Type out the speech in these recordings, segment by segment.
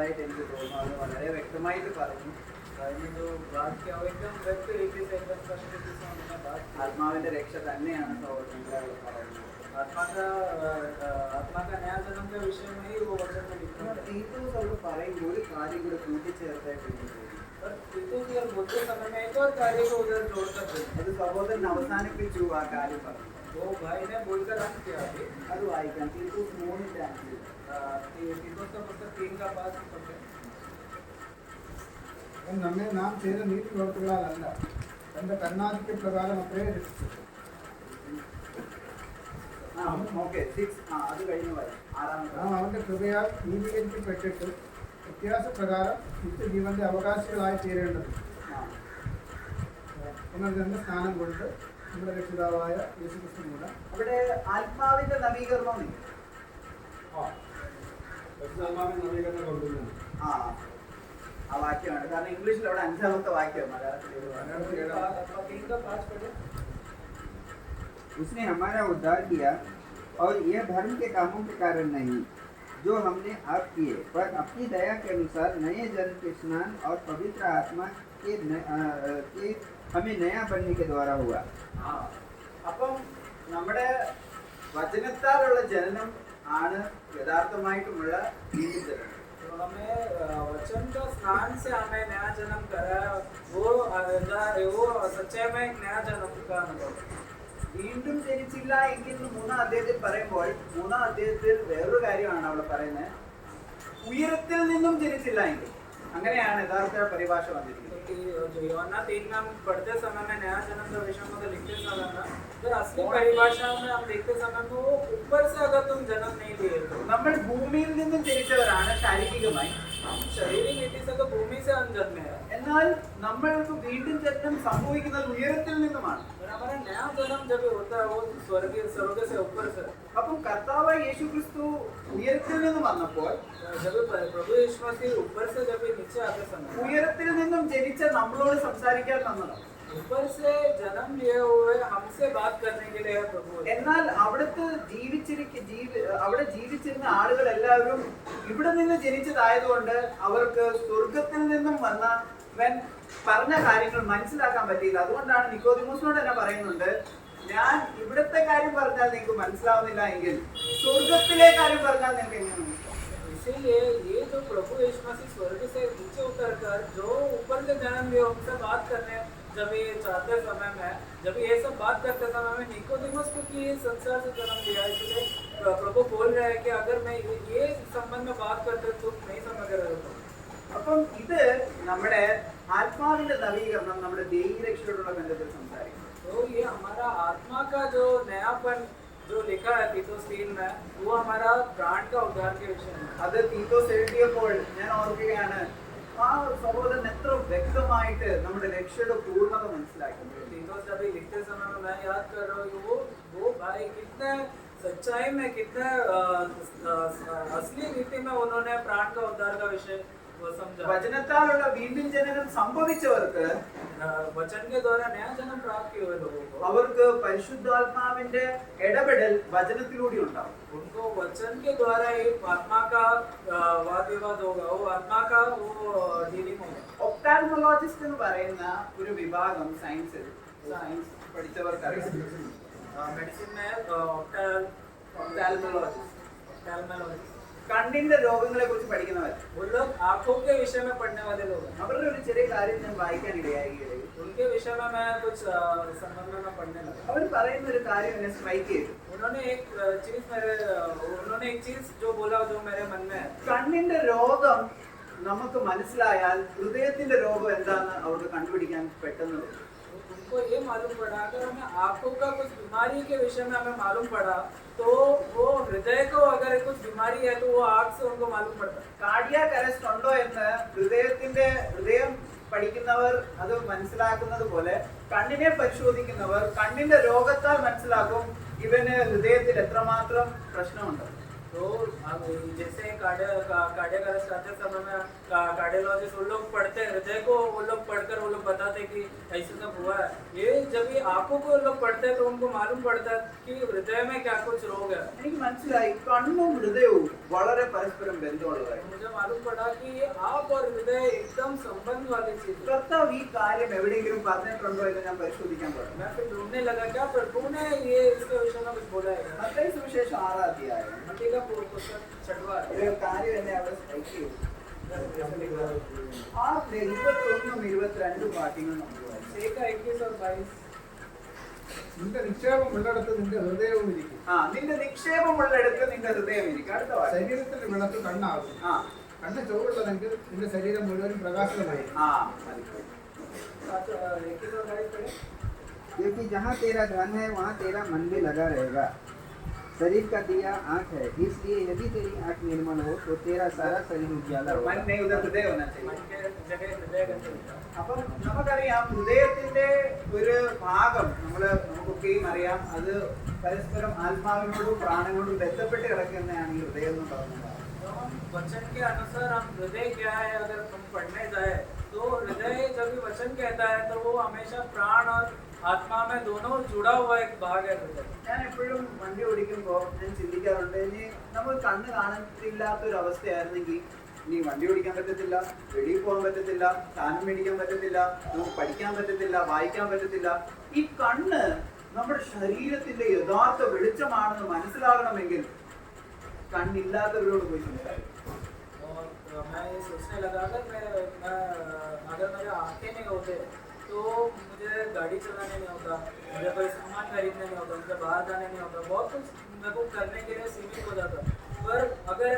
പറഞ്ഞതായിട്ട് എനിക്ക് തോന്നുന്നു. അത് വളരെ വ്യക്തമായിട്ട് പറഞ്ഞു. ആത്മാവിന്റെ രക്ഷ തന്നെയാണ് സഹോദരങ്ങളെ പറയുന്നത്. തീത്തോസ് അവിടെ പറയുമ്പോൾ ഒരു കാര്യം കൂടെ കൂട്ടിച്ചേർത്തായിട്ട് എനിക്ക് തോന്നുന്നു. അത് സഹോദരൻ അവസാനിപ്പിച്ചു ആ കാര്യം പറഞ്ഞു. അത് വായിക്കാം. തീത്തോസ് 3:5. നമ്മെ നാം ചെയ്ത നീതി പ്രവർത്തികളാലല്ല, തന്റെ കരുണാധിക്യ പ്രകാരം അത്രേ രക്ഷിച്ചു. നാം അവന്റെ കൃപയാൽ നീതീകരിക്കപ്പെട്ടിട്ട് വ്യത്യാസപ്രകാരം നിത്യജീവന്റെ അവകാശികളായി തീരേണ്ടത് പുനർജന്മ സ്നാനം കൊണ്ട് നമ്മുടെ രക്ഷിതാവായ യേശുക്രിസ്തു മൂലം. അവിടെ ആത്മാവിന്റെ നവീകരണം ആ വാക്യമാണ്. കാരണം ഇംഗ്ലീഷിൽ അവിടെ 5ാമത്തെ വാക്യം, മലയാളത്തിൽ. उसने हमारा उद्धार किया और यह धर्म के कामों के कारण नहीं जो हमने आप किए, पर अपनी दया के अनुसार नए जन्म के स्नान और पवित्र आत्मा के हमें नया बनने के द्वारा हुआ. അപ്പം നമ്മുടെ വചനത്താലുള്ള ജനനം ആണ് യഥാർത്ഥമായിട്ടുമുള്ള ജീവിതജനം. वचन का स्नान से हमें नया जन्म करा, वो सच्चाई में नया जन्म का अनुभव. വീണ്ടും ജനിച്ചില്ല എങ്കിൽ 3-ാം അധ്യായത്തിൽ പറയുമ്പോൾ 3-ാം അധ്യായത്തിൽ വേറൊരു കാര്യമാണ് അവിടെ പറയുന്നത്. ഉയരത്തിൽ നിന്നും ജനിച്ചില്ല എങ്കിൽ, അങ്ങനെയാണ് യഥാർത്ഥ പരിഭാഷ വന്നിരിക്കുന്നത്. यूहन्ना 3 में हम पढ़ते समय में नया जन्म का विषय में लिखते समय में, फिर असली परिभाषा में हम देखते समय में वो ऊपर से अगर तुम जन्म नहीं लिए तो നമ്മൾ ഭൂമിയിൽ നിന്നും ജനിച്ചവരാണ് ശാരീരികമായി. शारीरिक रीति से तो भूमि से हम जन्मे हैं, എന്നാൽ നമ്മൾക്ക് വീണ്ടും ജന്മം സംഭവിക്കുന്നത് ഉയരത്തിൽ നിന്നുമാണ്. हमारा नया जन्म जब होता है वो स्वर्ग से ऊपर से. അപ്പം കർത്താവായ യേശുക്രിസ്തു ഉയരത്തിൽ നിന്നും വന്നപ്പോൾ, जब प्रभु यीशु मसीह ऊपर से जब नीचे आते समय ഉയരത്തിൽ നിന്നും ജനിച്ച നമ്മളോട് സംസാരിക്കാൻ വന്നതാണ്. ऊपर से जन्म लिए हुए हमसे बात करने के लिए प्रभु. എന്നാൽ അവിടെ ജീവിച്ചിരുന്ന ആളുകൾ എല്ലാവരും ഇവിടെ നിന്ന് ജനിച്ചതായതുകൊണ്ട് അവർക്ക് സ്വർഗത്തിൽ നിന്നും വന്നവൻ പറഞ്ഞ കാര്യങ്ങൾ മനസ്സിലാക്കാൻ പറ്റിയില്ല. അതുകൊണ്ടാണ് നിക്കോദിമോസിനോട് തന്നെ പറയുന്നുണ്ട്, ഞാൻ ഇവിടുത്തെ കാര്യം പറഞ്ഞാൽ നിങ്ങൾക്ക് മനസ്സിലാവുന്നില്ല എങ്കിൽ സ്വർഗത്തിലെ കാര്യം പറഞ്ഞാൽ നിങ്ങൾക്ക് എങ്ങനെ മനസ്സിലാവും? इसीलिए ये जो प्रभु यीशु मसीह स्वर्ग से नीचे उतरकर जो ऊपर से जन्म लिए उनसे बात करने जब ये चाहते समय में, जब ये सब बात करते समय में निकोदेमस को कि संसार से जन्म लिया, इसलिए प्रभु बोल रहे हैं कि अगर मैं ये संबंध में बात करते तुम नहीं समझ रहे हो. അപ്പം ഇത് നമ്മുടെ ആത്മാവിന്റെ നവീകരണം നമ്മുടെ ദൈവരക്ഷയോടുള്ള ബന്ധത്തിൽ സംസാരിക്കും. तो ये हमारा आत्मा का जो नयापन जो लिखा है तीतोस 3 में, वो हमारा प्राण का उद्धार के विषय में. അത് തീത്തോസ് എഴുതിയപ്പോൾ ഞാൻ ഓർക്കുകയാണ്, ആ സഹോദരൻ എത്ര വ്യക്തമായിട്ട് നമ്മുടെ രക്ഷയുടെ പൂർണ്ണത മനസ്സിലാക്കി. तीतोस जब लिखते समय में मैं याद कर रहा हूँ वो भाई कितने सच्चाई में, कितने असली रीति में उन्होंने प्राण का उद्धार का विषय वो समझा. വചനത്താലുള്ള വീണ്ടും ജനനം സംഭവിച്ചവർക്ക്, वचन के द्वारा नया जन्म प्राप्त किए हुए लोगों को, അവർക്ക് പരിശുദ്ധാത്മാവിന്റെ ഇടപെടൽ വചനത്തിലൂടെ ഉണ്ടാവും. उनको वचन के द्वारा ही आत्मा का वाद विवाद होगा, वो आत्मा का वो डीलिंग होगा. ഒപ്താൽമോളജിസ്റ്റ് എന്ന് പറയുന്ന ഒരു വിഭാഗം സയൻസ് പഠിച്ചവർക്കറിയാം. मेडिसिन में ഒപ്താൽമോളജിസ്റ്റ് കണ്ണിന്റെ രോഗങ്ങളെ കുറിച്ച് പഠിക്കുന്നവർ. वो लोग आंखों के विषय में पढ़ने वाले लोग हैं. അവരുടെ ഒരു ചെറിയ കാര്യം ഞാൻ വായിക്കാൻ ഇടയായി. उनके विषय में मैं कुछ संबंध में पढ़ने लगा. അവർ പറയുന്ന ഒരു കാര്യം എന്നെ സ്ട്രൈക്ക് ചെയ്തു. उन्होंने एक चीज जो बोला जो मेरे मन में है. കണ്ണിന്റെ രോഗം നമുക്ക് മനസ്സിലായാൽ ഹൃദയത്തിന്റെ രോഗം എന്താണെന്ന് അവർക്ക് കണ്ടുപിടിക്കാൻ പെട്ടെന്ന് പറ്റും. उनको ये मालूम पड़ा, अगर हमें आंखों का कुछ बीमारी के विषय में हमें मालूम पड़ा तो वो हृदय को अगर कुछ बीमारी है तो वो आंख से उनको मालूम पड़ता है. കാർഡിയാക് അറസ്റ്റ് ഉണ്ടോ എന്ന് ഹൃദയം പഠിക്കുന്നവർ അത് മനസ്സിലാക്കുന്നത് പോലെ കണ്ണിനെ പരിശോധിക്കുന്നവർ കണ്ണിന്റെ രോഗത്താൽ മനസ്സിലാക്കും ഇവന് ഹൃദയത്തിൽ എത്രമാത്രം പ്രശ്നമുണ്ട്. तो तो अब जैसे कार्डियक अरेस्ट आते समय में कार्डियोलॉजिस्ट वो लोग पढ़ते हैं हृदय को, वो लोग पढ़कर वो लोग बताते हैं कि ऐसे सब हुआ है। ये जब ये आंखों को लोग पढ़ते हैं तो उनको मालूम पड़ता है कि हृदय में क्या कुछ रोग है। എനിക്ക് മനസ്സിലായി കണ്ണും ഹൃദയവും വളരെ പരസ്പരം ബന്ധമുള്ളതായി. मुझे मालूम पड़ा कि ये आंख और हृदय एकदम संबंध वाली चीज है। കർത്താവ് ഈ കാര്യം എവിടെയെങ്കിലും പറഞ്ഞിട്ടുണ്ടോ എന്ന് ഞാൻ പരിശോധിക്കാൻ തുടങ്ങി. मैं फिर ढूंढने लगा क्या प्रभु ने ये इसके विषय में कुछ बोला है। മത്തായി സുവിശേഷം 6-ാം അധ്യായം मत्ती का पुस्तक 6वां ഒരു കാര്യം എന്നെ അവിടെ സ്ട്രൈക്ക് ചെയ്തു. ആ 21-22 വാക്യങ്ങൾ നമ്മൾ വായിച്ചു. 21 और 22 നിന്റെ നിക്ഷേപം ഉള്ളിടത്ത് നിന്റെ ഹൃദയവും ഇരിക്കും. നിന്റെ നിക്ഷേപമുള്ളിടത്ത് നിന്റെ ഹൃദയം ഇരിക്കും. അടുത്ത വാക്യം. ശരീരത്തിന്റെ വിളക്ക് കണ്ണാകും. കണ്ണ് ചുവടുള്ളതെങ്കിൽ നിന്റെ ശരീരം മുഴുവൻ പ്രകാശമായിരിക്കും. क्योंकि जहाँ तेरा धन है वहाँ तेरा मन भी लगा रहेगा। शरीर का दिया आँख है, इसलिए यदि तेरी आँख निर्मल हो तो तेरा सारा शरीर उजाला होगा। मन नहीं उधर हृदय होना चाहिए. मन के जगह हृदय का അപ്പം നമുക്കറിയാം ഹൃദയത്തിന്റെ ഒരു ഭാഗം നമുക്കൊക്കെയും അറിയാം, അത് പരസ്പരം ആത്മാവിനോടും പ്രാണനോടും ബന്ധപ്പെട്ട് കിടക്കുന്നതാണ് ഈ ഹൃദയം എന്ന് പറയുന്നത്. वचन के अनुसार हम हृदय क्या है अगर हम पढ़ने जाए तो हृदय जब भी वचन कहता है तो वो हमेशा प्राण और आत्मा में दोनों जुड़ा हुआ एक भाग है हृदय। ഞാൻ എപ്പോഴും വണ്ടി ഓടിക്കുമ്പോൾ ഞാൻ ചിന്തിക്കാറുണ്ട്, ഇനി നമ്മൾ കണ്ണ് കാണത്തില്ലാത്തൊരു അവസ്ഥയായിരുന്നെങ്കിൽ ഇനി വണ്ടി ഓടിക്കാൻ പറ്റത്തില്ല, വെളിയിൽ പോകാൻ പറ്റത്തില്ല, സാധനം മേടിക്കാൻ പറ്റത്തില്ല, നമുക്ക് പഠിക്കാൻ പറ്റത്തില്ല, വായിക്കാൻ പറ്റത്തില്ല. ഈ കണ്ണ് നമ്മുടെ ശരീരത്തിന്റെ യഥാർത്ഥ വെളിച്ചമാണെന്ന് മനസ്സിലാകണമെങ്കിൽ കണ്ണില്ലാത്തവരോട് പോയി സംസാരിക്കും. और मैं ये सोचने लगा अगर मेरे आँखें नहीं होते तो मुझे गाड़ी चलाने नहीं होता, मुझे कोई सामान खरीदने नहीं होता, मुझे बाहर जाने नहीं होता, बहुत कुछ मेरे को करने के लिए सीमित हो जाता। पर अगर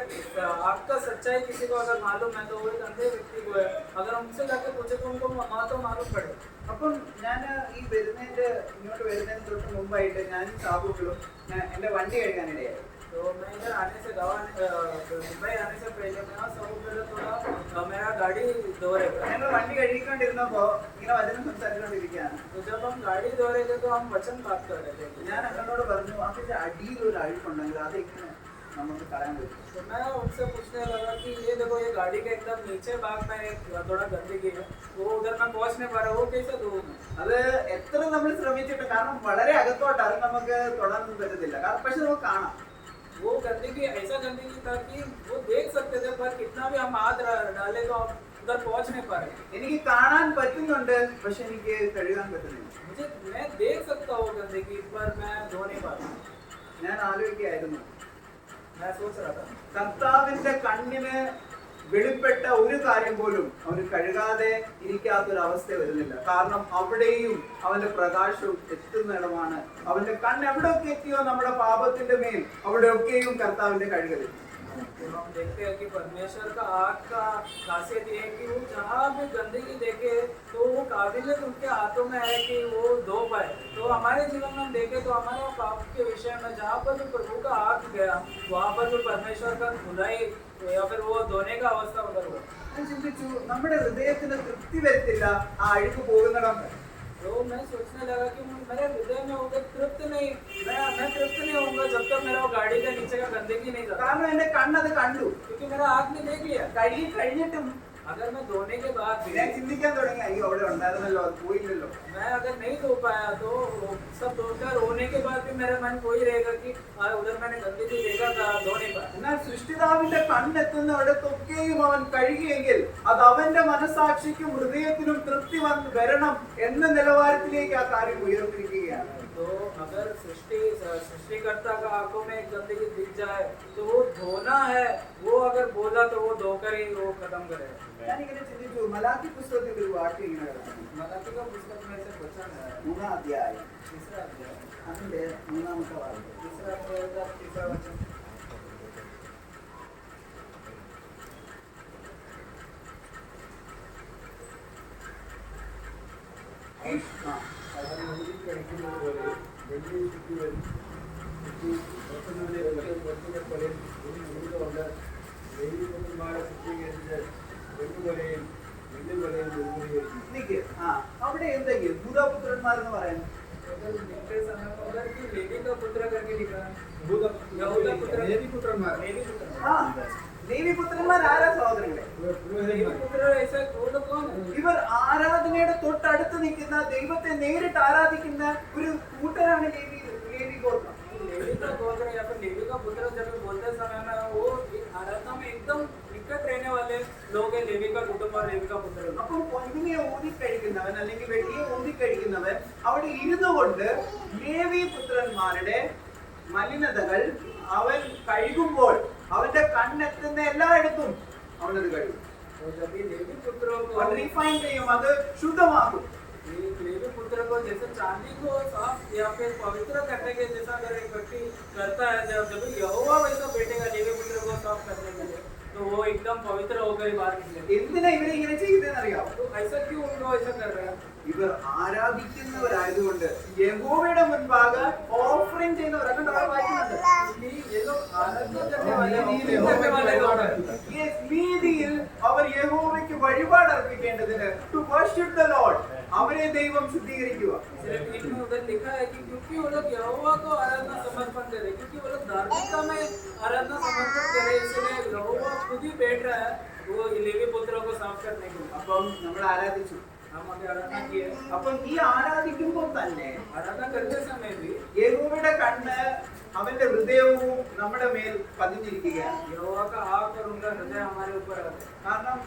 आपका सच्चाई किसी को अगर मालूम है तो वो एक अंधे व्यक्ति को है, अगर उनसे जाके पूछे तो उनको वहाँ तो मालूम पड़े। അപ്പം ഞാൻ ഈ ഇങ്ങോട്ട് വരുന്നതിന് തൊട്ട് മുമ്പായിട്ട് ഞാനും സാബുക്കളും എൻ്റെ വണ്ടി കഴുകാനിടയായി. तो मैं इधर आने से मुंबई आने से पहले मैं सब थोड़ा मेरा गाड़ी धो रहे थे। ഞങ്ങൾ വണ്ടി കഴുകിക്കൊണ്ടിരുന്നപ്പോ ഇങ്ങനെ വചനം സംസാരിച്ചുകൊണ്ടിരിക്കുകയാണ്. तो जब हम गाड़ी धो रहे थे तो हम वचन बात कर रहे थे। ഞാൻ അങ്ങളോട് പറഞ്ഞു, അതിന്റെ അടിയിൽ ഒരു അഴുക്കുണ്ടെങ്കിൽ അതെങ്ങനെ നമുക്ക് കളയാൻ പറ്റും? तो मैं उनसे पूछने लगा कि ये देखो ये गाड़ी के एकदम नीचे भाग में एक थोड़ा गंदगी है, वो उधर मैं पहुंच नहीं पा रहा, वो कैसे दूर है? അത് എത്ര നമ്മൾ ശ്രമിച്ചിട്ട്, കാരണം വളരെ അകത്തോട്ട് അത് നമുക്ക് തൊടാനൊന്നും പറ്റത്തില്ല, കാരണം പക്ഷെ നമുക്ക് കാണാം. वो गंदगी ऐसा गंदगी था कि वो देख सकते थे पर कितना भी हम हाथ डाले तो हम उधर पहुंच नहीं पा रहे। എനിക്ക് കാണാൻ പറ്റുന്നുണ്ട്, പക്ഷെ എനിക്ക് കഴുകാൻ പറ്റുന്നില്ല. मैं देख सकता हूँ गंदगी पर मैं धो नहीं पा रहा। ഞാൻ ആലോചിക്കുകയായിരുന്നു, मैं सोच रहा था കർത്താവിന്റെ കണ്ണിന് വെളിപ്പെട്ട ഒരു കാര്യം പോലും അവന് കഴുകാതെ ഇരിക്കാത്തൊരവസ്ഥ വരുന്നില്ല. കാരണം അവിടെയും അവന്റെ പ്രകാശവും എത്തുന്നിടമാണ്. അവന്റെ കണ്ണ് എവിടെയൊക്കെ എത്തിയോ നമ്മുടെ പാപത്തിന്റെ മേൽ, അവിടെയൊക്കെയും കർത്താവിന്റെ കഴുകൽ. तो हम देखते हैं कि परमेश्वर का आँख का खासियत ये है कि वो जहाँ भी गंदगी देखे तो वो काबिलियत उनके हाथों में है कि वो धो पाए। तो हमारे जीवन में हम देखें तो हमारे पाप के विषय में जहाँ पर भी प्रभु का हाथ गया वहाँ पर भी परमेश्वर का धुलाई या फिर वो धोने का अवस्था उधर हुआ। ഞാൻ ചിന്തിച്ചു, നമ്മുടെ ഹൃദയത്തിന് തൃപ്തി വരത്തില്ല ആ അഴുക്ക് പോകുന്നിടം. तो मैं सोचने लगा कि मेरे हृदय में उधर तृप्त नहीं, मैं तृप्त नहीं होऊंगा जब तक मेरा वो गाड़ी के नीचे का गंदगी नहीं जाता। കാരണം എന്റെ കണ്ണത് കണ്ടു. क्योंकि मेरा आँख ने देख लिया। കഴുകി കഴിഞ്ഞിട്ടും अगर मैं धोने के बाद भी ഞാൻ ചിന്തിക്കാൻ തുടങ്ങി, അയ്യോ അവിടെ ഉണ്ടായിരുന്നല്ലോ, അത് പോയില്ലല്ലോ. मैं अगर नहीं धो पाया तो सब धोकर होने के बाद भी मेरा मन वही रहेगा कि उधर मैंने गंदगी देखा था, धो नहीं पाया। എന്നാൽ സൃഷ്ടിതാവിന്റെ കണ്ണെത്തുന്നിടത്തൊക്കെയും അവൻ കഴുകിയെങ്കിൽ അത് അവന്റെ മനസാക്ഷിക്കും ഹൃദയത്തിനും തൃപ്തി വരണം എന്ന നിലവാരത്തിലേക്ക് ആ കാര്യം ഉയർന്നിരിക്കുകയാണ്. तो अगर सृष्टिकर्ता का आंखों में गंदगी दिख जाए तो वो धोना है, वो अगर बोला तो वो धोकर ही वो खत्म करेगा। ഞാനിങ്ങനെ ചിന്തിച്ചു, മലാക്കി പുസ്തകത്തിൽ ഒരു വാക്യം ഇങ്ങനെ കിടക്കുന്നു. मलाकी का पुस्तक में से वचन है 3-ാം അധ്യായം तीसरा अध्याय, അതിന്റെ 3-ാമത്തെ വാക്യം. तीसरा अध्याय का तीसरा वचन। കഴിക്കുന്നത് പോലെ വെള്ളി ചുറ്റി കൊണ്ട് വെയിലുമാരെ ശുദ്ധീകരിച്ച് വെണ്ണുപോലെയും വെള്ളിപോലെയും നിർമ്മൂലീകരിക്കും. നിക്ക്, അവിടെ എന്തെങ്കിലും ഭൂതപുത്രന്മാരെന്ന് പറയാൻ उधर लिखते समय उधर की लेवी का पुत्र करके लिखा है। ഭൂത यहूदा पुत्र ലേവിപുത്രന്മാർ. ആ ലേവി പുത്രന്മാർ ആരാ സഹോദരങ്ങളെ? ഇവർ ആരാധനയുടെ തൊട്ടടുത്ത് നിൽക്കുന്ന ദൈവത്തെ നേരിട്ട് ആരാധിക്കുന്ന ഒരു കൂട്ടരാണ് ലേവി ഗോത്രം. लेवी का गोत्र या फिर लेवी का पुत्र जब बोलते समय में वो आराधना में एकदम निकट रहने वाले लोग हैं, लेवी का कुटुंब और लेवी का पुत्र. അപ്പോൾ പൊന്നിനെ ഊതിക്കഴിക്കുന്നവൻ അല്ലെങ്കിൽ വെള്ളിയെ ഊതിക്കഴിക്കുന്നവൻ അവിടെ ഇരുന്നു കൊണ്ട് ലേവി പുത്രന്മാരുടെ മലിനതകൾ അവൻ കഴുകുമ്പോൾ അവന്റെ കണ്ണെത്തുന്ന എല്ലായിടത്തും അവനത് കഴുകും. तो जब ये लेवी पुत्रों को അവൻ റിഫൈൻ ചെയ്യും, അത് ശുദ്ധമാക്കും. लेवी पुत्र को जैसे चांदी को साफ या फिर पवित्र करने के जैसा अगर एक व्यक्ति करता है, जब यहोवा वैसा बैठेगा लेवी पुत्र को साफ करने के लिए, तो वो एकदम पवित्र होकर ही बाहर निकलेगा. എന്തിനാ ഇവരെ ഇങ്ങനെ ചെയ്യുന്നതെന്ന് അറിയാമോ? तो ऐसा क्यों उन लोग ऐसा कर रहे हैं? ഇവർ ആരാധിക്കുന്നവരായതുകൊണ്ട് യഹോവയുടെ മുൻപാകെ ഓഫറിംഗ് ചെയ്യുന്നവരൊക്കെ നമ്മൾ വായിക്കുന്നുണ്ട്. ये लोग आराधना करने वाले लोग हैं. Yes, നീതിയിൽ അവർ യഹോവയ്ക്ക് വഴിപാട് അർപ്പിക്കേണ്ടതിന് ടു വർഷിപ്പ് ദ ലോർഡ് അവരെ ദൈവം ശുദ്ധീകരിക്കുക. सिर्फ इनमें उधर लिखा है कि क्योंकि वो लोग यहोवा को आराधना समर्पण करे, क्योंकि वो लोग धार्मिकता में आराधना समर्पण करे, इसलिए यहोवा खुद ही बैठ रहा है वो लेवी पुत्रों को साफ करने के लिए. അപ്പം നമ്മൾ ആരാധിച്ചു. हम अभी आराधना किए. അപ്പം ഈ ആരാധിക്കുമ്പോൾ തന്നെ आराधना करते समय भी യഹോവയുടെ കണ്ണ് അവന്റെ ഹൃദയവും നമ്മുടെ മേൽ പതിഞ്ഞിരിക്കുകയാണ്. यहोवा का आँख और उनका हृदय हमारे ऊपर है. കാരണം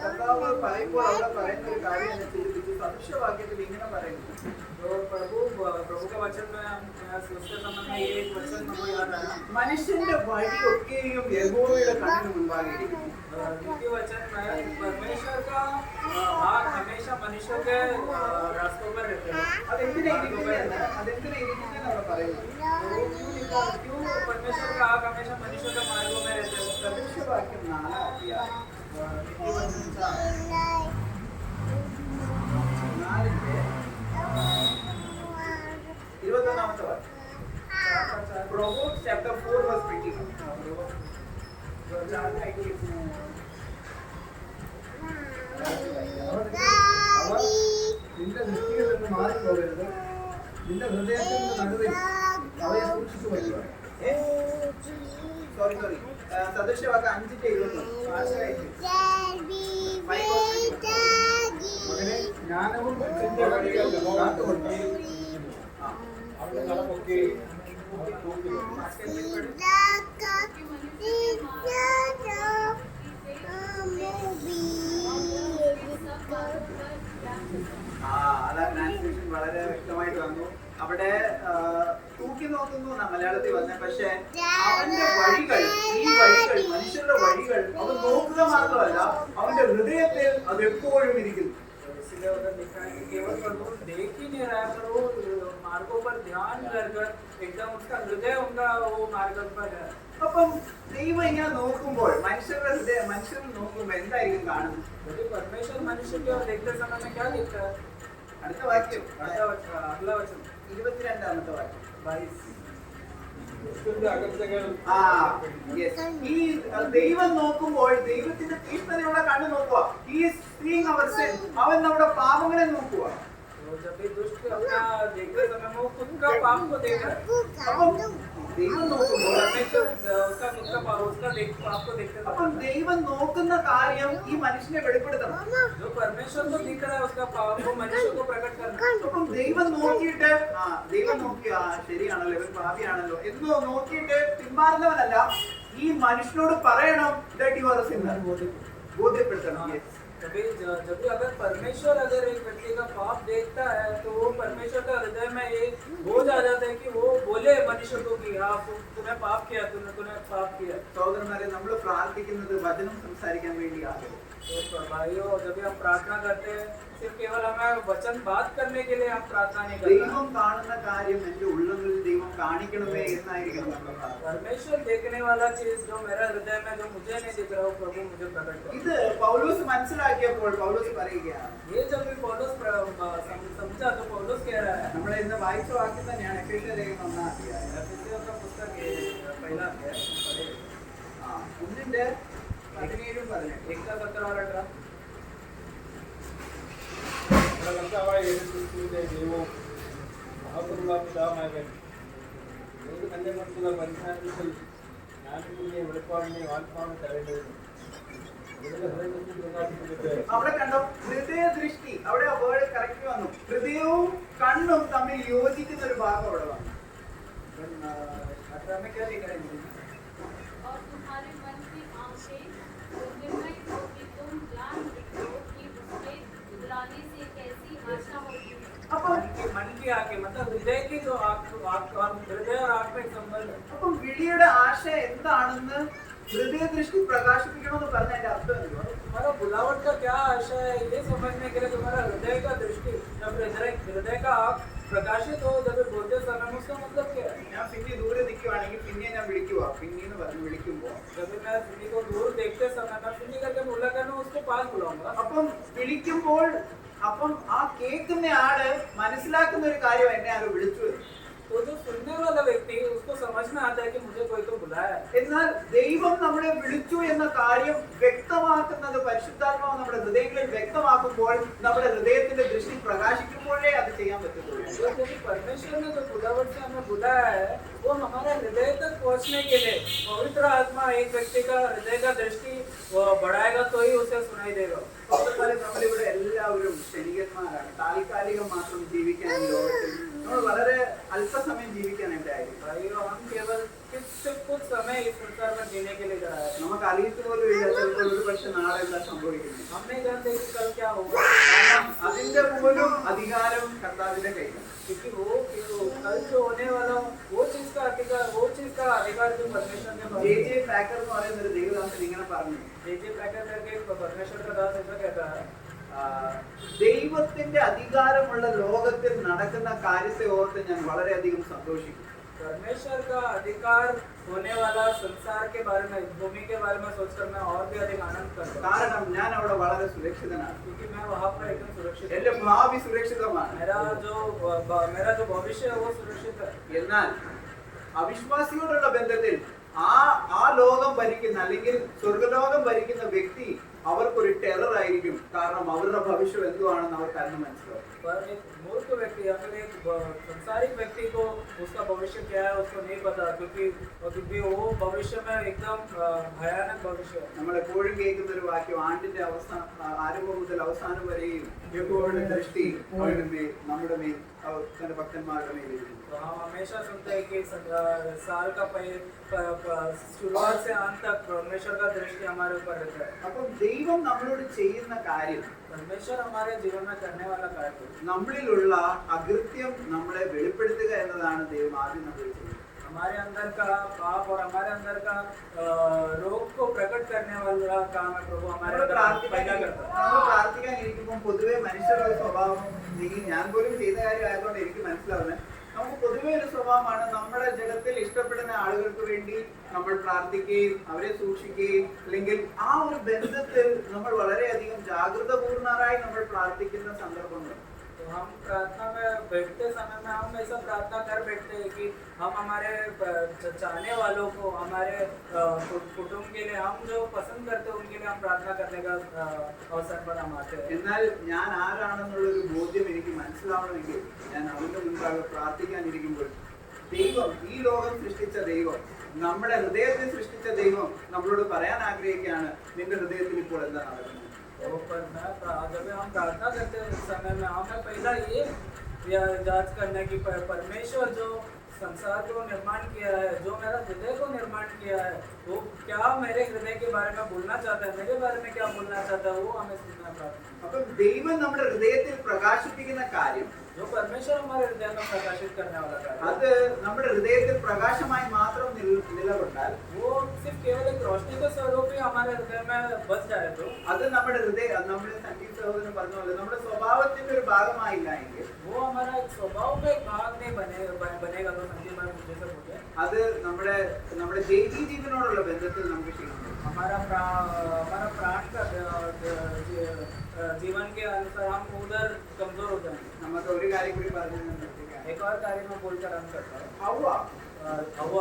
കർത്താവ് പറയുമ്പോൾ അവിടെ പറയുന്ന ഒരു കാര്യം അനുസരിച്ച് സദൃശവാക്യത്തിൽ ഇങ്ങനെ പറയുന്നു. तो प्रभु का वचन में सोचते समय में ये एक वचन मुझे याद आया. മനുഷ്യന്റെ വഴിയൊക്കെയും യഹോവയുടെ കണ്ണിന് മുൻപാകെ ഇരിക്കുന്നു. नीति वचन में परमेश्वर का आँख हमेशा मनुष्य के रास्तों पर रहते हैं. അതെന്തിനാ ഇരിക്കുന്നതെന്ന് അവിടെ പറയുന്നു. तो क्यों परमेश्वर का आँख हमेशा मनुष्य के मार्गों में रहते हैं? സദൃശവാക്യം 4 അധ്യായം നിത്യവചനം 4-ന്റെ 21-ാമത്തെ വാക്യം. Proverbs chapter 4 verse 21. അവർ നിന്റെ ദൃഷ്ടിയിൽ നിന്ന് മാറിപ്പോകരുത്, നിന്റെ ഹൃദയത്തിൽ നിന്ന് നടുവിൽ അവയെ സൂക്ഷിച്ചു വയ്ക്കുക. സോറി സദൃശവാക്യം 5-21. മകനെ ജ്ഞാനവും നിന്റെ വഴികൾ കാത്തുകൊണ്ട് അവരുടെ നടപ്പൊക്കെ അതാ ട്രാൻസ്ലേഷൻ വളരെ വ്യക്തമായിട്ട് വന്നു. അവിടെ തൂക്കി നോക്കുന്നു എന്നാ മലയാളത്തിൽ വന്നത്. പക്ഷെ അവന്റെ വഴികൾ, ഈ വഴികൾ, മനുഷ്യരുടെ വഴികൾ അവൻ നോക്കുക മാത്രമല്ല അവന്റെ ഹൃദയത്തിൽ അത് എപ്പോഴും ഇരിക്കുന്നു. इसलिए उधर लिखा है कि केवल प्रभु देख ही नहीं रहा है, पर वो मार्गों पर ध्यान कर एकदम उसका हृदय उनका वो मार्ग पर है. അപ്പം ദൈവം ഇങ്ങനെ നോക്കുമ്പോൾ മനുഷ്യരുടെ ഹൃദയം മനുഷ്യരെ നോക്കുമ്പോൾ എന്തായിരിക്കും കാണുന്നത്? यदि परमेश्वर मनुष्य की ओर देखते समय में क्या दिखता है? അടുത്ത വാക്യം अगला वचन 22-ാമത്തെ വാക്യം. 22. ആ yes. ഈ ദൈവം നോക്കുമ്പോൾ ദൈവത്തിന്റെ തീഷ്ണതയുള്ള കണ്ണ് നോക്കുക. He is seeing our sin. അവൻ നമ്മുടെ പാപങ്ങളെ നോക്കുക. तो जब भी दुष्ट अपना देखते समय में वो खुद का पाप को देख रहा है. അപ്പം ദൈവം നോക്കുമ്പോൾ परमेश्वर उसका खुद का पाप को देखते അപ്പം समय ദൈവം നോക്കുന്ന കാര്യം ഈ മനുഷ്യനെ വെളിപ്പെടുത്തണം. जो परमेश्वर को दिख रहा है उसका पाप को मनुष्य को प्रकट करना. അപ്പം ദൈവം നോക്കിയിട്ട് ദൈവം നോക്കി ശരിയാണല്ലോ ഇവൻ പാപിയാണല്ലോ എന്ന് നോക്കിയിട്ട് പിന്മാറുന്നവനല്ല, ഈ മനുഷ്യനോട് പറയണം that you are a sinner. ബോധ്യപ്പെടുത്തണം. Yes. जब भी अगर परमेश्वर अगर एक व्यक्ति का पाप देखता है तो वो परमेश्वर का हृदय में ये बोझ आ जाता है कि वो बोले मनुष्य को कि हाँ तूने पाप किया, तूने पाप किया. സഹോദരന്മാരെ, നമ്മൾ പ്രാർത്ഥിക്കുന്നത് വചനം സംസാരിക്കാൻ വേണ്ടിയാണ്. तो भाइयों, जब भी हम प्रार्थना करते हैं सिर्फ केवल हमें वचन बात करने के लिए हम प्रार्थना नहीं करते. ദൈവം കാണുന്ന കാര്യം എന്റെ ഉള്ളങ്ങളിൽ ദൈവം കാണിക്കണമേ എന്നായിരിക്കണം നമ്മൾ പ്രാർത്ഥന. परमेश्वर देखने वाला चीज जो मेरा हृदय में जो मुझे नहीं दिख रहा, वो प्रभु मुझे प्रकट करे. ഇത് പൗലോസ് മനസ്സിലാക്കിയപ്പോൾ പൗലോസ് പറയുകയാണ്. ये जब भी पौलुस समझा तो पौलुस कह रहा है. നമ്മൾ ഇന്ന് വായിച്ച വാക്യം തന്നെയാണ് എഫേസ്യ ലേഖനം 1-ാം അധ്യായം. एफेसियों का पुस्तक ये पहला अध्याय 1-ന്റെ 17-ഉം 18. 17 और 18. കർത്താവായ യേശുക്രിസ്തുവിന്റെ ദൈവവും മഹത്വമുള്ള പിതാവായവൻ ഏത് കന്യമർത്തുന്ന പരിജ്ഞാനത്തിൽ ഞാനിങ്ങനെ വെളുപ്പാവിനെ വാൽപ്പാവിനെ തരേണ്ടത് അവിടെ കണ്ടോ ഹൃദയ ദൃഷ്ടി, അവിടെ ആ വേർഡ് കറക്റ്റ് വന്നു. ഹൃദയവും കണ്ണും തമ്മിൽ യോജിക്കുന്ന ഒരു ഭാഗം അവിടെ വന്നു. और तुम्हारे मन की आंखें निर्णय हो कि तुम जान लो कि उसके दिलाने से कैसी आशा होती है। അപ്പൊ मन की आंखें मतलब हृदय की जो आंख और हृदय और आंख में एक संबंध है। അപ്പം വിളിയുടെ ആശ എന്താണെന്ന് ഹൃദയ ദൃഷ്ടി പ്രകാശിപ്പിക്കണമെന്ന് പറഞ്ഞ അതിന്റെ അർത്ഥം എന്തുവാ? तुम्हारा बुलावट का क्या आशा है ये समझने के लिए तुम्हारा हृदय का दृष्टि, जब हृदय का आंख प्रकाशित हो जब बोलते समय में उसका मतलब क्या है? ഞാൻ പിന്നെ ദൂരെ നിൽക്കുവാണെങ്കിൽ പിന്നെ ഞാൻ വിളിക്കുക, പിന്നീന്ന് പറഞ്ഞ് വിളിക്കുമ്പോ जब मैं फिनी को दूर देखते समय मैं फिनी करके बोला करना उसको पास बुलाऊंगा। അപ്പം വിളിക്കുമ്പോൾ അപ്പം ആ കേൾക്കുന്ന ആള് മനസ്സിലാക്കുന്ന ഒരു കാര്യം എന്നെ ആരോ വിളിച്ചു എന്ന്. तो जो सुनने वाला व्यक्ति उसको समझ में आता है कि मुझे कोई तो बुलाया है। എന്നാൽ ദൈവം നമ്മളെ വിളിച്ചു എന്ന കാര്യം വ്യക്തമാക്കുന്നത് പരിശുദ്ധാത്മാവ് നമ്മുടെ ഹൃദയങ്ങളിൽ വ്യക്തമാക്കുമ്പോൾ നമ്മുടെ ഹൃദയത്തിന്റെ ദൃഷ്ടി പ്രകാശിക്കുമ്പോഴേ അത് ചെയ്യാൻ പറ്റത്തുള്ളൂ. तो यदि परमेश्वर ने जो बुलावट से हमें बुलाया है वो हमारे हृदय तक पहुंचने के लिए पवित्र आत्मा एक व्यक्ति का हृदय का दृष्टि वो बढ़ाएगा तो ही उसे सुनाई देगा। നമ്മളിവിടെ എല്ലാവരും ക്ഷണികന്മാരാണ്, താൽക്കാലികം മാത്രം ജീവിക്കാൻ ഈ ലോകത്തിൽ നമ്മൾ വളരെ അല്പസമയം ജീവിക്കാനായിട്ട് ആയിരിക്കും. भाइयों हम केवल कुछ समय इस संसार में जीने के लिए आए हैं। നമുക്ക് അറിയത്ത് പോലും ഇല്ല ചിലപ്പോൾ ഒരു പക്ഷെ നാളെ എന്താ സംഭവിക്കുന്നത്. हम नहीं जानते कि कल क्या होगा, കാരണം അതിന്റെ പോലും അധികാരം കർത്താവിന്റെ കയ്യിലാണ്. क्योंकि वो कल जो होने वाला वो चीज का अधिकार जो परमेश्वर ने ജെ ജെ പാക്കർ എന്ന് പറയുന്ന ഒരു ദൈവദാസൻ ഇങ്ങനെ പറഞ്ഞു, जे पैकर करके परमेश्वर का दास ऐसा कहता है ദൈവത്തിന്റെ അധികാരമുള്ള ലോകത്തിൽ നടക്കുന്ന കാര്യത്തെ ഓർത്ത് ഞാൻ വളരെയധികം സന്തോഷിക്കുന്നു. परमेश्वर का अधिकार होने वाला संसार के बारे में, भूमि के बारे में सोचकर मैं और भी अधिक आनंद करता हूँ, കാരണം ഞാൻ അവിടെ വളരെ സുരക്ഷിതനാണ്. क्योंकि मैं वहाँ पर एकदम सुरक्षित എന്റെ हूँ। ഭാവി സുരക്ഷിതമാണ്. मेरा जो भविष्य है वो सुरक्षित है। എന്നാൽ അവിശ്വാസിയോടുള്ള ബന്ധത്തിൽ ആ ലോകം ഭരിക്കുന്ന അല്ലെങ്കിൽ സ്വർഗലോകം ഭരിക്കുന്ന വ്യക്തി അവർക്കൊരു ടെറർ ആയിരിക്കും. കാരണം അവരുടെ ഭവിഷ്യം എന്തുവാണെന്ന് അവർക്ക് അന്ന് മനസ്സിലാവും. पर एक मूर्ख व्यक्ति या फिर एक संसारिक व्यक्ति को उसका भविष्य क्या है उसको नहीं पता, क्योंकि वो भविष्य में एकदम भयानक भविष्य है। നമ്മൾ എപ്പോഴും കേൾക്കുന്ന ഒരു വാക്യം, ആണ്ടിന്റെ ആരംഭം മുതൽ അവസാനം വരെയും യഹോവയുടെ ദൃഷ്ടി അവരുടെ മേൽ, നമ്മുടെ മേൽ, തന്റെ ഭക്തന്മാരുടെ മേലിരിക്കുന്നു. तो हम हमेशा सुनते हैं कि साल का शुरुआत से अंत तक परमेश्वर का दृष्टि हमारे ऊपर रहता है। അപ്പം ദൈവം നമ്മളോട് ചെയ്യുന്ന കാര്യം, परमेश्वर हमारे जीवन में करने वाला कार्य നമ്മളിലുള്ള അകൃത്യം നമ്മളെ വെളിപ്പെടുത്തുക എന്നതാണ് ദൈവം ആദ്യം നമ്മളോട് ചെയ്യുന്നത്. हमारे अंदर का पाप और हमारे अंदर का रोग को प्रकट करने वाला काम है प्रभु हमारे നമ്മൾ अंदर पैदा करता है। പ്രാർത്ഥിക്കാനിരിക്കുമ്പോൾ പൊതുവെ മനുഷ്യരുടെ ഒരു സ്വഭാവം, ഞാൻ പോലും ചെയ്ത കാര്യമായതുകൊണ്ട് എനിക്ക് മനസ്സിലാവുന്നത്, നമുക്ക് പൊതുവെ ഒരു സ്വഭാവമാണ് നമ്മുടെ ജഗത്തിൽ ഇഷ്ടപ്പെടുന്ന ആളുകൾക്ക് വേണ്ടി നമ്മൾ പ്രാർത്ഥിക്കുകയും അവരെ സൂക്ഷിക്കുകയും അല്ലെങ്കിൽ ആ ഒരു ബന്ധത്തിൽ നമ്മൾ വളരെയധികം ജാഗ്രതപൂർണരായി നമ്മൾ പ്രാർത്ഥിക്കുന്ന സന്ദർഭങ്ങൾ. तो हम प्रार्थना में बैठते समय में हम ऐसा प्रार्थना कर बैठते हैं कि हम हमारे चाहने वालों को, हमारे कुटुंब के लिए, हम जो पसंद करते हैं उनके लिए हम प्रार्थना करने का अवसर पर हम आते हैं। എന്നാൽ ഞാൻ ആരാണെന്നുള്ളൊരു ബോധ്യം എനിക്ക് മനസ്സിലാവണമെങ്കിൽ ഞാൻ അവന്റെ മുൻപാകെ പ്രാർത്ഥിക്കാനിരിക്കുമ്പോൾ ദൈവം, ഈ ലോകം സൃഷ്ടിച്ച ദൈവം, നമ്മുടെ ഹൃദയത്തെ സൃഷ്ടിച്ച ദൈവം നമ്മളോട് പറയാൻ ആഗ്രഹിക്കുകയാണ്, നിന്റെ ഹൃദയത്തിൽ ഇപ്പോൾ എന്താ നടക്കുന്നത്. तो पर जब हम प्रार्थना करते हैं उस समय में हमें पहला ये जांच करना कि परमेश्वर जो संसार को निर्माण किया है, जो मेरा हृदय को निर्माण किया है, वो क्या मेरे हृदय के बारे में बोलना चाहता है, मेरे बारे में क्या बोलना चाहता है, वो हमें सुनना चाहता है। അപ്പം ദൈവം നമ്മുടെ ഹൃദയത്തിൽ പ്രകാശിപ്പിക്കുന്ന കാര്യം, जो परमेश्वर हमारे हृदय में प्रकाशित करने वाला कार्य അത് നമ്മുടെ ഹൃദയത്തിൽ പ്രകാശമായി മാത്രം നിലകൊണ്ടാൽ, वो सिर्फ केवल एक रोशनी के स्वरूप ही हमारे हृदय में बस जाए तो അത് നമ്മുടെ നമ്മുടെ സംഗീത സഹോദരൻ പറഞ്ഞ പോലെ നമ്മുടെ സ്വഭാവത്തിന്റെ ഒരു ഭാഗമായില്ല എങ്കിൽ वो हमारा एक स्वभाव का एक भाग नहीं बनेगा। तो संजीव भाई मुझे से पूछे അത് നമ്മുടെ ജീവനോടുള്ള ബന്ധത്തിൽ നമുക്ക് ക്ഷീണം. हमारा प्राण का जीवन के अनुसार हम उधर कमजोर हो जाएंगे। നമുക്ക് ഒരു കാര്യം കൂടി പറഞ്ഞു. एक और कार्य में बोलकर हम करता है ഹവ്വ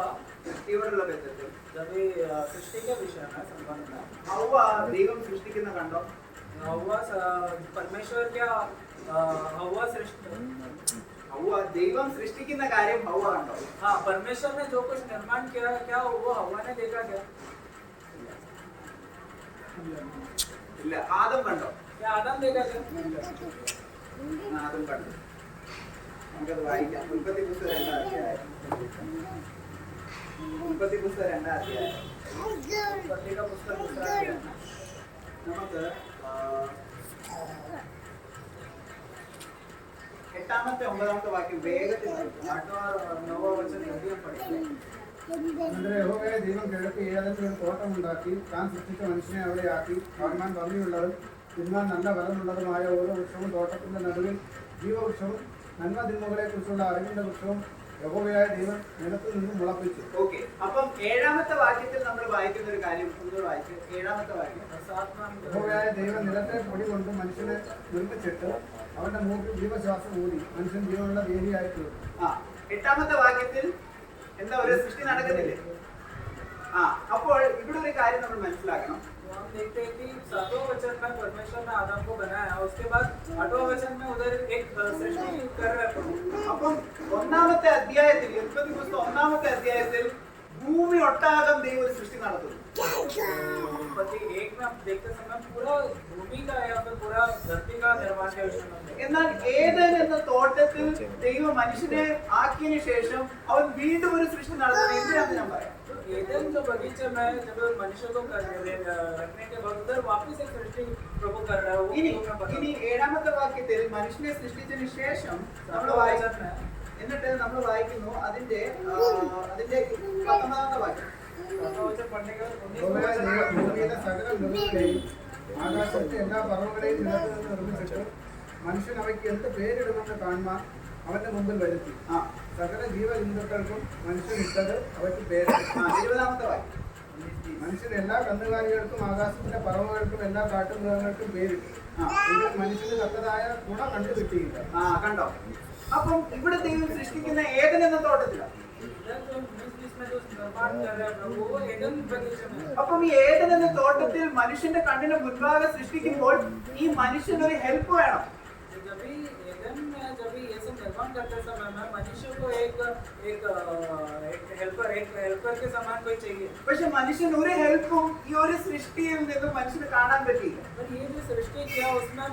സൃഷ്ടിയോടുള്ള ബന്ധത്തിൽ, जब ये सृष्टि के विषय में संबंध में ഹവ്വ ദൈവം സൃഷ്ടിക്കുന്ന കണ്ടോ, परमेश्वर क्या हवा सृष्टि ഹൗവ ദൈവം സൃഷ്ടിക്കുന്ന കാര്യം ഹൗവ കണ്ടോ? हाँ, परमेश्वर ने जो कुछ निर्माण किया क्या वो हवा ने देखा क्या? ഇല്ല. ആദം കണ്ടോ? क्या आदम देखा क्या? ആദം കണ്ടു. നമുക്കത് വായിക്കാം. ഉൽപ്പത്തി പുസ്തകം 2-ാം അധ്യായം. ഉൽപ്പത്തി പുസ്തകം 2-ാം അധ്യായം. उत्पत्ति का पुस्तक दूसरा अध्याय। നമുക്ക് 8-ാമത്തെ 9-ാമത്തെ വാക്യം വേഗത്തിൽ വായിക്കാം. 8वां और 9वां वचन हिंदी में पढ़ेंगे। അനന്തരം യഹോവയായ ദൈവം കിഴക്ക് ഏതെങ്കിലും ഒരു തോട്ടമുണ്ടാക്കി താൻ സൃഷ്ടിച്ച മനുഷ്യനെ അവിടെ ആക്കി കാണുവാൻ ഭംഗിയുള്ളതും തിന്നാൻ നല്ല ഫലമുള്ളതുമായ ഓരോ വൃക്ഷവും തോട്ടത്തിന്റെ നടുവിൽ ജീവവൃക്ഷവും നന്മ തിന്മകളെ കുറിച്ചുള്ള അറിവിന്റെ വൃക്ഷവും യഹോവയായ ദൈവം നിലത്ത് നിന്ന് മുളപ്പിച്ചു. ഓക്കെ. അപ്പം 7-ാമത്തെ വാക്യത്തിൽ നമ്മൾ വായിക്കുന്ന ഒരു കാര്യം ഒന്ന് വായിച്ച്. 7-ാമത്തെ വാക്യം. 7वां യഹോവയായ ദൈവം നിലത്തെ പൊടി കൊണ്ട് മനുഷ്യനെ നിർമ്മിച്ചിട്ട് അവന്റെ മൂക്കിൽ ജീവശ്വാസം ഊതി മനുഷ്യൻ ജീവനുള്ള വേദിയായി തീർന്നു. 8-ാമത്തെ വാക്യത്തിൽ എന്താ ഒരു സൃഷ്ടി നടക്കുന്നില്ലേ? അപ്പോൾ ഇവിടെ ഒരു കാര്യം നമ്മൾ മനസ്സിലാക്കണം. तो हम देखते हैं कि 7वें वचन में परमेश्वर ने आदम को बनाया, उसके बाद 8वें वचन में उधर एक सृष्टि कर रहे हैं। അപ്പം 1-ാമത്തെ അധ്യായത്തിൽ ഉൽപ്പത്തി പുസ്തകം 1-ാമത്തെ അധ്യായത്തിൽ ഭൂമി ഒട്ടാകം ദൈവം ഒരു സൃഷ്ടി നടത്തുന്നു. उत्पत्ति 1 में हम देखते समय पूरा भूमि का या फिर पूरा धरती का निर्माण के विषय में देखते हैं। എന്നാൽ ഏദൻ എന്ന തോട്ടത്തിൽ ദൈവം മനുഷ്യനെ ആക്കിയതിനു ശേഷം അവൻ വീണ്ടും ഒരു സൃഷ്ടി നടത്തുന്നത് എന്തിനാന്ന് ഞാൻ പറയാം. तो एदन जो बगीचे में जब मनुष्य को रखने के बाद उधर वापस एक सृष्टि प्रभु कर रहा है वो ഇനി मैं बता ഇനി 7-ാമത്തെ വാക്യത്തിൽ മനുഷ്യനെ സൃഷ്ടിച്ചതിന് ശേഷം നമ്മൾ വായിക്കുന്നു. എന്നിട്ട് നമ്മൾ വായിക്കുന്നു അതിന്റെ 19-ാമത്തെ വാക്യം. 7वां वचन पढ़ने का യഹോവയായ 19वां ദൈവം वचन ഭൂമിയിലെ സകല മൃഗങ്ങളെയും ആകാശത്തെ എല്ലാ പറവകളെയും നിലത്ത് നിന്ന് നിർമ്മിച്ചിട്ട് മനുഷ്യൻ അവയ്ക്ക് എന്ത് പേരിടുമെന്ന് കാണുവാൻ അവന്റെ മുമ്പിൽ വരുത്തി. സകല ജീവജന്തുക്കൾക്കും മനുഷ്യൻ ഇട്ടത് അവയ്ക്ക് പേര്. 20-ാമത്തെ വാക്യം. മനുഷ്യൻ എല്ലാ കന്നുകാലികൾക്കും ആകാശത്തിന്റെ പറവകൾക്കും എല്ലാ കാട്ടുമൃഗങ്ങൾക്കും പേരിട്ടു. എങ്കിലും മനുഷ്യന് തക്കതായ ഗുണ കണ്ടു കിട്ടിയില്ല. കണ്ടോ? അപ്പം ഇവിടെ ദൈവം സൃഷ്ടിക്കുന്ന ഏദൻ എന്ന തോട്ടത്തിലാണ്. इधर जो में जो निर्माण कर रहा है प्रभु वो एदन बगीचे में। അപ്പം ഈ ഏദൻ എന്ന തോട്ടത്തിൽ മനുഷ്യന്റെ കണ്ണിന് മുൻപാകെ സൃഷ്ടിക്കുമ്പോൾ ഈ മനുഷ്യന് ഒരു ഹെൽപ്പ് വേണം. जब भी एदन में जब भी ये सब निर्माण करते समय में मनुष्य को एक हेल्पर के समान कोई चाहिए। പക്ഷെ മനുഷ്യൻ ഒരു ഹെൽപ്പും ഈ ഒരു സൃഷ്ടിയിൽ നിന്നും മനുഷ്യന് കാണാൻ പറ്റിയില്ല. पर ये जो सृष्टि किया उसमें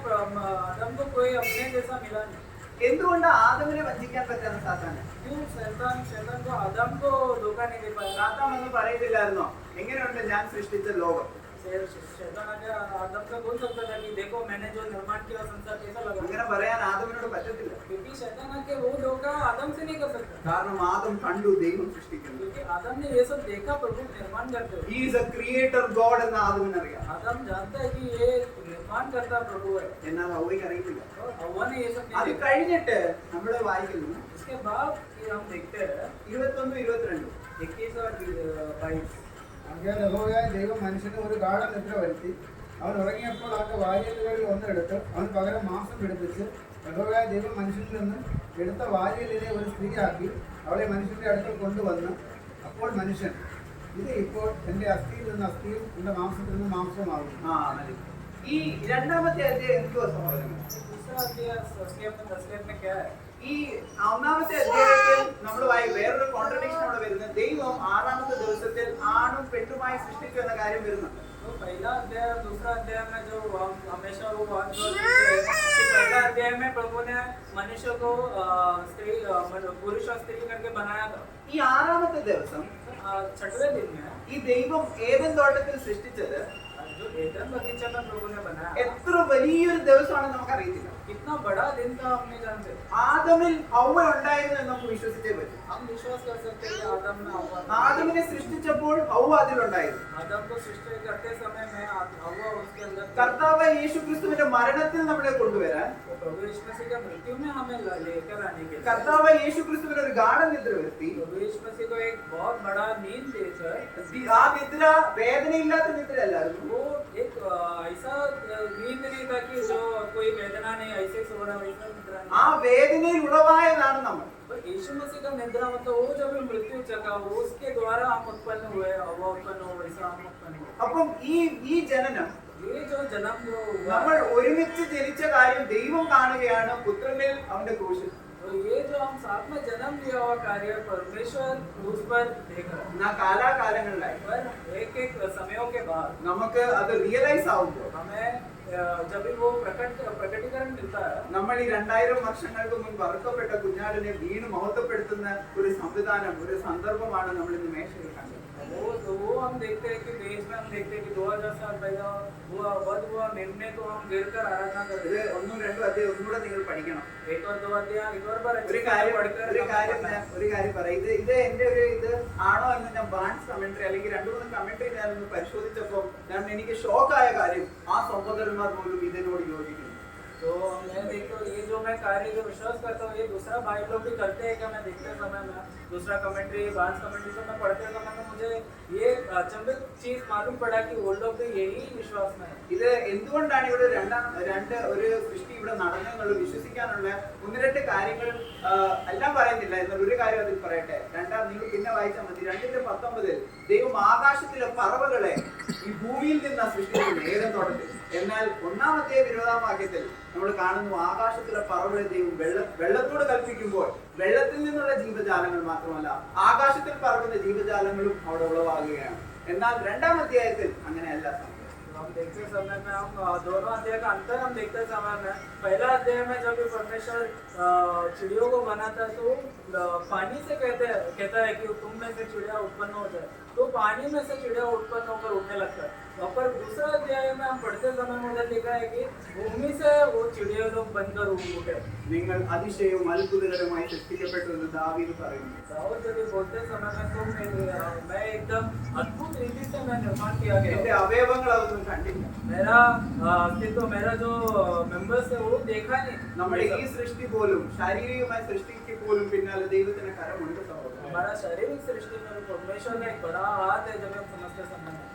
आदम को कोई अपने जैसा मिला नहीं। എന്തുകൊണ്ട് ആദമിനെ വഞ്ചിക്കാൻ പറ്റാത്ത സാത്താന്? क्यों शैतान को आदम को धोखा नहीं दे पाया? സാത്താൻ ഒന്നും പറയത്തില്ലായിരുന്നോ എങ്ങനെയുണ്ട് ഞാൻ സൃഷ്ടിച്ച ലോകം? शैतान आके आदम से बोल सकता था कि देखो मैंने जो निर्माण किया संसार कैसा लगा। അങ്ങനെ പറയാൻ ആദമിനോട് പറ്റത്തില്ല. क्योंकि शैतान आके वो धोखा आदम से नहीं कर सकता। കാരണം ആദം കണ്ടു ദൈവം സൃഷ്ടിക്കുന്നു. क्योंकि आदम ने ये सब देखा प्रभु निर्माण करते हुए। He is a creator God എന്ന് ആദമിന് അറിയാം. आदम जानता है कि ये निर्माण करता प्रभु है। എന്നാൽ ഹവ്വയ്ക്ക് അറിയില്ല. और हव्वा ने ये सब അത് नहीं देखा। കഴിഞ്ഞിട്ട് നമ്മൾ വായിക്കുന്നു इसके बाद फिर हम देखते हैं 21-22 21 और 22। ആകയാൽ യഹോവയായ ദൈവം മനുഷ്യന് ഒരു ഗാഢനിദ്ര വരുത്തി. അവൻ ഉറങ്ങിയപ്പോൾ അവന്റെ വാരിയലുകളിൽ ഒന്നെടുത്ത് അവന് പകരം മാംസം പിടിപ്പിച്ച് യഹോവയായ ദൈവം മനുഷ്യനിൽ നിന്ന് എടുത്ത വാരിയലിനെ ഒരു സ്ത്രീയാക്കി അവളെ മനുഷ്യന്റെ അടുക്കൽ കൊണ്ടുവന്ന് അപ്പോൾ മനുഷ്യൻ ഇത് ഇപ്പോൾ എന്റെ അസ്ഥിയിൽ നിന്ന് അസ്ഥിയും എന്റെ മാംസത്തിൽ നിന്ന് മാംസവുമാകും. മതി. ഈ 2-ാമത്തെ അധ്യായം എന്തുവാ സഹോദരങ്ങൾ? दूसरा अध्याय 10 में क्या है? ഈ 1-ാമത്തെ അധ്യായത്തിൽ നമ്മൾ വേറൊരു കോൺട്രഡിക്ഷൻ അവിടെ വരുന്നത് ദൈവം 6-ാമത്തെ ദിവസത്തിൽ ആണും പെണ്ണുമായി സൃഷ്ടിച്ചു എന്ന കാര്യം വരുന്നുണ്ട്. तो पहला अध्याय और दूसरा अध्याय में जो हम हमेशा वो बात बोलते हैं कि पहला अध्याय में प्रभु ने मनुष्य को पुरुष और स्त्री करके बनाया था। ഈ 6-ാമത്തെ ദിവസം 6वें दिन में ഈ ദൈവം ഏദൻ തോട്ടത്തിൽ സൃഷ്ടിച്ചത് जो एदन बगीचा में प्रभु ने बनाया എത്ര വലിയൊരു ദിവസമാണെന്ന് നമുക്കറിയത്തില്ല. कितना बड़ा दिन था हम नहीं जानते। ആദമിൽ ഹവ്വ ഉണ്ടായിരുന്നു എന്ന് നമുക്ക് വിശ്വസിച്ചേ പറ്റും. हम विश्वास कर सकते हैं कि आदम में हव्वा था। ആദമിനെ സൃഷ്ടിച്ചപ്പോൾ ഹവ്വ അതിലുണ്ടായിരുന്നു. आदम को सृष्टि करते समय में हव्वा उसके अंदर थी। കർത്താവ് യേശുക്രിസ്തുവിന്റെ മരണത്തിൽ നമ്മളെ കൊണ്ടുവരാൻ तो प्रभु यीशु मसीह के मृत्यु में हमें लेकर आने के लिए കർത്താവ് യേശുക്രിസ്തുവിന് ഒരു ഗാഢനിദ്ര വരുത്തി. प्रभु यीशु मसीह को एक बहुत बड़ा नींद देकर ആ നിദ്ര വേദനയില്ലാത്ത നിദ്രയല്ലായിരുന്നു. वो एक ऐसा नींद नहीं था कि जो कोई वेदना नहीं, ऐसे सोना वैसा निद्रा नहीं। ആ വേദനയിൽ ഉളവായതാണ് നമ്മൾ. पर यीशु मसीह का निद्रा मतलब वो जब मृत्यु चका वो उसके द्वारा हम उत्पन्न हुए, हवा उत्पन्न हो वैसा हम उत्पन्न हुए। അപ്പം ഈ ജനനം ये जो जन्म जो हुआ നമ്മൾ ഒരുമിച്ച് ജനിച്ച കാര്യം ദൈവം കാണുകയാണ് പുത്രനിൽ അവന്റെ ക്രൂശിൽ. तो ये जो हम साथ में जन्म लिया हुआ कार्य परमेश्वर उस पर देख रहा है। നാ കാലാകാലങ്ങളിലായി पर एक एक समयों के बाद നമുക്ക് അത് റിയലൈസ് ആവുമ്പോൾ हमें जब भी वो प्रकटीकरण मिलता है, നമ്മൾ ഈ 2000 വർഷങ്ങൾക്ക് മുൻപ് അറുക്കപ്പെട്ട കുഞ്ഞാടിനെ വീണ് മഹത്വപ്പെടുത്തുന്ന ഒരു സംവിധാനം, ഒരു സന്ദർഭമാണ് നമ്മൾ ഇന്ന് മേശയിൽ കണ്ടത്. वो हम देखते हैं कि देश में हम देखते हैं कि 2000 साल पहले वध हुआ मेमने को हम गिर कर आराधना करते ഇത് हैं। 1 2 അധ്യായം ഒന്നുകൂടെ നിങ്ങൾ പഠിക്കണം. एक और दो अध्याय एक और बार ഒരു अच्छे से കാര്യം पढ़कर ഒരു हम കാര്യം पढ़ना है। ഞാൻ ഒരു കാര്യം പറയാം. ഇത് എന്റെ ഒരു ഇത് ആണോ എന്ന് ഞാൻ ബാൻസ് കമന്ററി അല്ലെങ്കിൽ 2-3 കമന്ററി ഞാനൊന്ന് പരിശോധിച്ചപ്പോൾ ഞാൻ എനിക്ക് ഷോക്കായ കാര്യം ആ സഹോദരന്മാർ പോലും ഇതിനോട് യോജിക്കുന്നു. तो मैं देखता हूँ ये जो मैं कार्य जो विश्वास करता हूँ ये दूसरा भाई लोग भी करते हैं क्या, मैं देखते समय में दूसरा कमेंट्री बांस कमेंट्री से मैं पढ़ते समय में मुझे ये अचंभित चीज मालूम पड़ा कि वो लोग भी यही विश्वास में है। ഇത് എന്തുകൊണ്ടാണ് ഇവിടെ രണ്ട് ഒരു സൃഷ്ടി ഇവിടെ നടന്നെന്നുള്ളത് വിശ്വസിക്കാനുള്ള 1-2 കാര്യങ്ങൾ എല്ലാം പറയുന്നില്ല എന്നാൽ ഒരു കാര്യം അതിൽ പറയട്ടെ. നിങ്ങൾ പിന്നെ വായിച്ചാൽ മതി. 2:19 ദൈവം ആകാശത്തിലെ പറവകളെ ഈ ഭൂമിയിൽ നിന്നാണ് സൃഷ്ടിച്ചത് ഏതൻ തോട്ടത്തിൽ. എന്നാൽ 1-ാമത്തെ 20-ാം വാക്യത്തിൽ നമ്മൾ കാണുന്നു ആകാശത്തിലെ പറവകളെ ദൈവം വെള്ളത്തോട് കൽപ്പിക്കുമ്പോൾ വെള്ളത്തിൽ നിന്നുള്ള ജീവജാലങ്ങൾ മാത്രമല്ല ആകാശത്തിൽ പറക്കുന്ന ജീവജാലങ്ങളും അവിടെ ഉളവാകുകയാണ്. എന്നാൽ 2-ാം അധ്യായത്തിൽ അങ്ങനെയല്ല സംഭവം. हम देखते समय में हम दोनों अध्याय का अंतर हम देखते समय में पहला अध्याय में जब भी परमेश्वर चिड़ियों को बनाता है तो पानी से कहता है कि तुम में से चिड़िया उत्पन्न हो जाए, तो पानी में से चिड़िया उत्पन्न होकर उड़ने लगता है। पर दूसरा अध्याय में हम पढ़ते समय में उधर लिखा है कि भूमि से वो चिड़िया लोग बनकर उठे। നിങ്ങൾ അതിശയവും അത്ഭുതകരമായി സൃഷ്ടിക്കപ്പെട്ടു എന്ന് ദാവീദ് പറയുന്നു. दाऊद जब ये बोलते समय में तो मैं एकदम अद्भुत रीति से मैं निर्माण किया गया। എന്റെ അവയവങ്ങൾ അതൊന്നും കണ്ടില്ല. मेरा अस्तित्व मेरा जो मेंबर्स है वो देखा नहीं। നമ്മുടെ ഈ സൃഷ്ടി പോലും ശാരീരികമായ സൃഷ്ടിക്ക് പോലും പിന്നാലെ ദൈവത്തിന്റെ കരമുണ്ട് സഹോദരൻ. हमारा शारीरिक सृष्टि में परमेश्वर का एक बड़ा हाथ है जब हम समझते समय में।